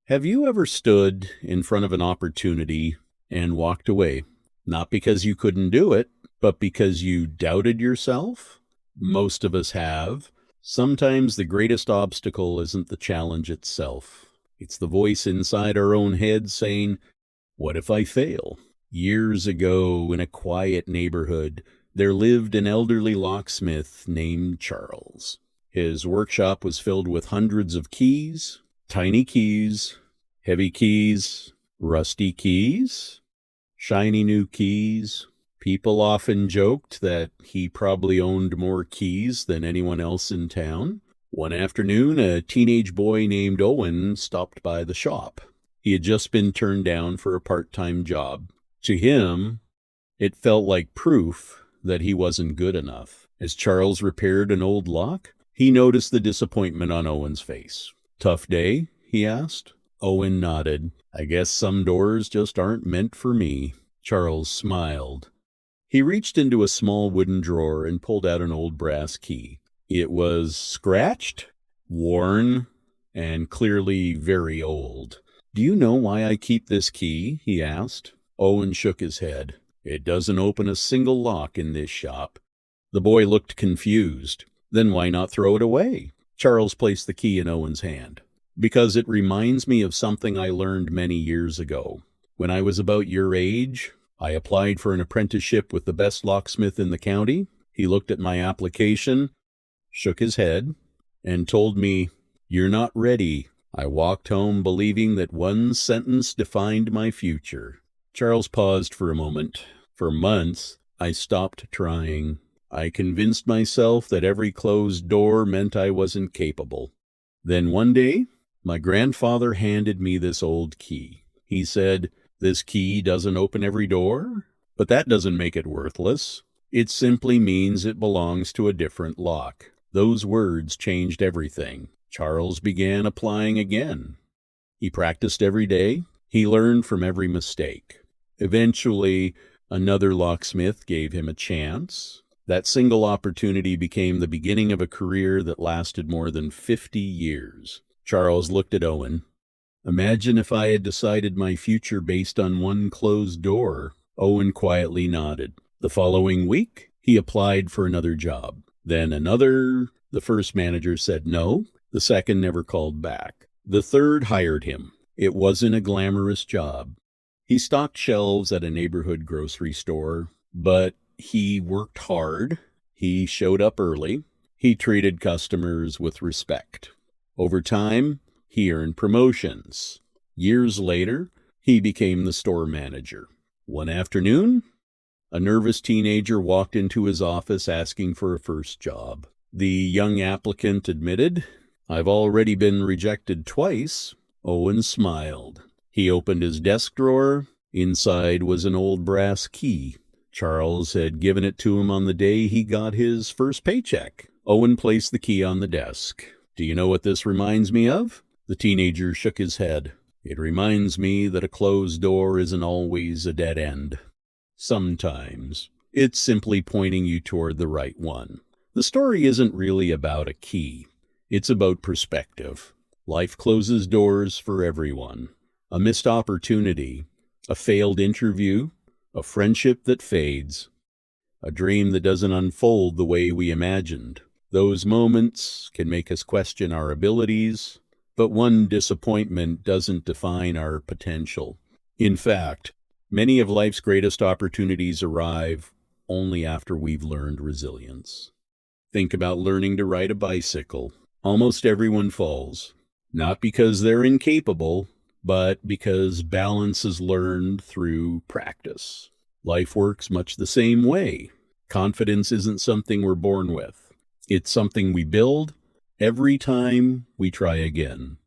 Have you ever stood in front of an opportunity and walked away? Not because you couldn't do it, but because you doubted yourself? Most of us have. Sometimes the greatest obstacle isn't the challenge itself. It's the voice inside our own head saying, "What if I fail?" Years ago, in a quiet neighborhood, there lived an elderly locksmith named Charles. His workshop was filled with hundreds of keys, tiny keys, heavy keys, rusty keys, shiny new keys. People often joked that he probably owned more keys than anyone else in town. One afternoon, a teenage boy named Owen stopped by the shop. He had just been turned down for a part-time job. To him, it felt like proof that he wasn't good enough. As Charles repaired an old lock, he noticed the disappointment on Owen's face. "Tough day?" he asked. Owen nodded. "I guess some doors just aren't meant for me." Charles smiled. He reached into a small wooden drawer and pulled out an old brass key. It was scratched, worn, and clearly very old. "Do you know why I keep this key?" he asked. Owen shook his head. "It doesn't open a single lock in this shop." The boy looked confused. "Then why not throw it away?" Charles placed the key in Owen's hand. "Because it reminds me of something I learned many years ago. When I was about your age, I applied for an apprenticeship with the best locksmith in the county. He looked at my application, shook his head, and told me, 'You're not ready.' I walked home believing that one sentence defined my future." Charles paused for a moment. "For months, I stopped trying. I convinced myself that every closed door meant I wasn't capable. Then one day, my grandfather handed me this old key. He said, 'This key doesn't open every door, but that doesn't make it worthless. It simply means it belongs to a different lock.' Those words changed everything." Charles began applying again. He practiced every day. He learned from every mistake. Eventually, another locksmith gave him a chance. That single opportunity became the beginning of a career that lasted more than 50 years. Charles looked at Owen. "Imagine if I had decided my future based on one closed door." Owen quietly nodded. The following week, he applied for another job. Then another. The first manager said no. The second never called back. The third hired him. It wasn't a glamorous job. He stocked shelves at a neighborhood grocery store, but he worked hard. He showed up early. He treated customers with respect. Over time, he earned promotions. Years later, he became the store manager. One afternoon, a nervous teenager walked into his office asking for a first job. The young applicant admitted, "I've already been rejected twice." Owen smiled. He opened his desk drawer. Inside was an old brass key. Charles had given it to him on the day he got his first paycheck. Owen placed the key on the desk. "Do you know what this reminds me of?" The teenager shook his head. "It reminds me that a closed door isn't always a dead end. Sometimes it's simply pointing you toward the right one." The story isn't really about a key. It's about perspective. Life closes doors for everyone. A missed opportunity, a failed interview, a friendship that fades, a dream that doesn't unfold the way we imagined. Those moments can make us question our abilities, but one disappointment doesn't define our potential. In fact, many of life's greatest opportunities arrive only after we've learned resilience. Think about learning to ride a bicycle. Almost everyone falls, not because they're incapable, but because balance is learned through practice. Life works much the same way. Confidence isn't something we're born with. It's something we build every time we try again.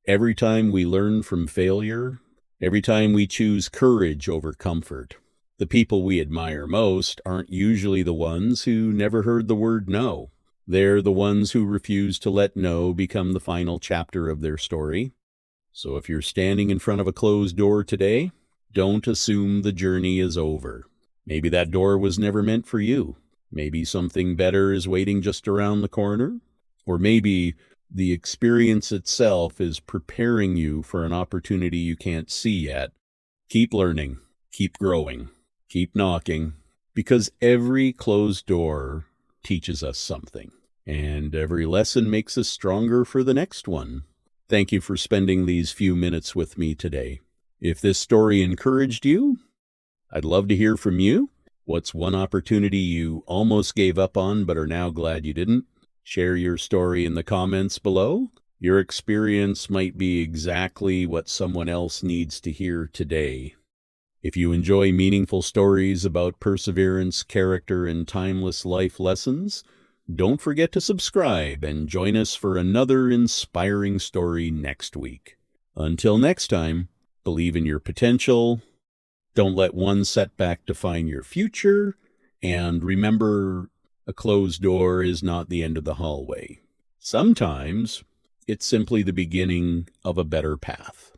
Every time we learn from failure. Every time we choose courage over comfort. The people we admire most aren't usually the ones who never heard the word no. They're the ones who refuse to let no become the final chapter of their story. So if you're standing in front of a closed door today, don't assume the journey is over. Maybe that door was never meant for you. Maybe something better is waiting just around the corner. Or maybe The experience itself is preparing you for an opportunity you can't see yet. Keep learning, keep growing, keep knocking, because every closed door teaches us something, and every lesson makes us stronger for the next one. Thank you for spending these few minutes with me today. If this story encouraged you, I'd love to hear from you. What's one opportunity you almost gave up on but are now glad you didn't? Share your story in the comments below. Your experience might be exactly what someone else needs to hear today. If you enjoy meaningful stories about perseverance, character, and timeless life lessons, don't forget to subscribe and join us for another inspiring story next week. Until next time, believe in your potential. Don't let one setback define your future. And remember, a closed door is not the end of the hallway. Sometimes it's simply the beginning of a better path.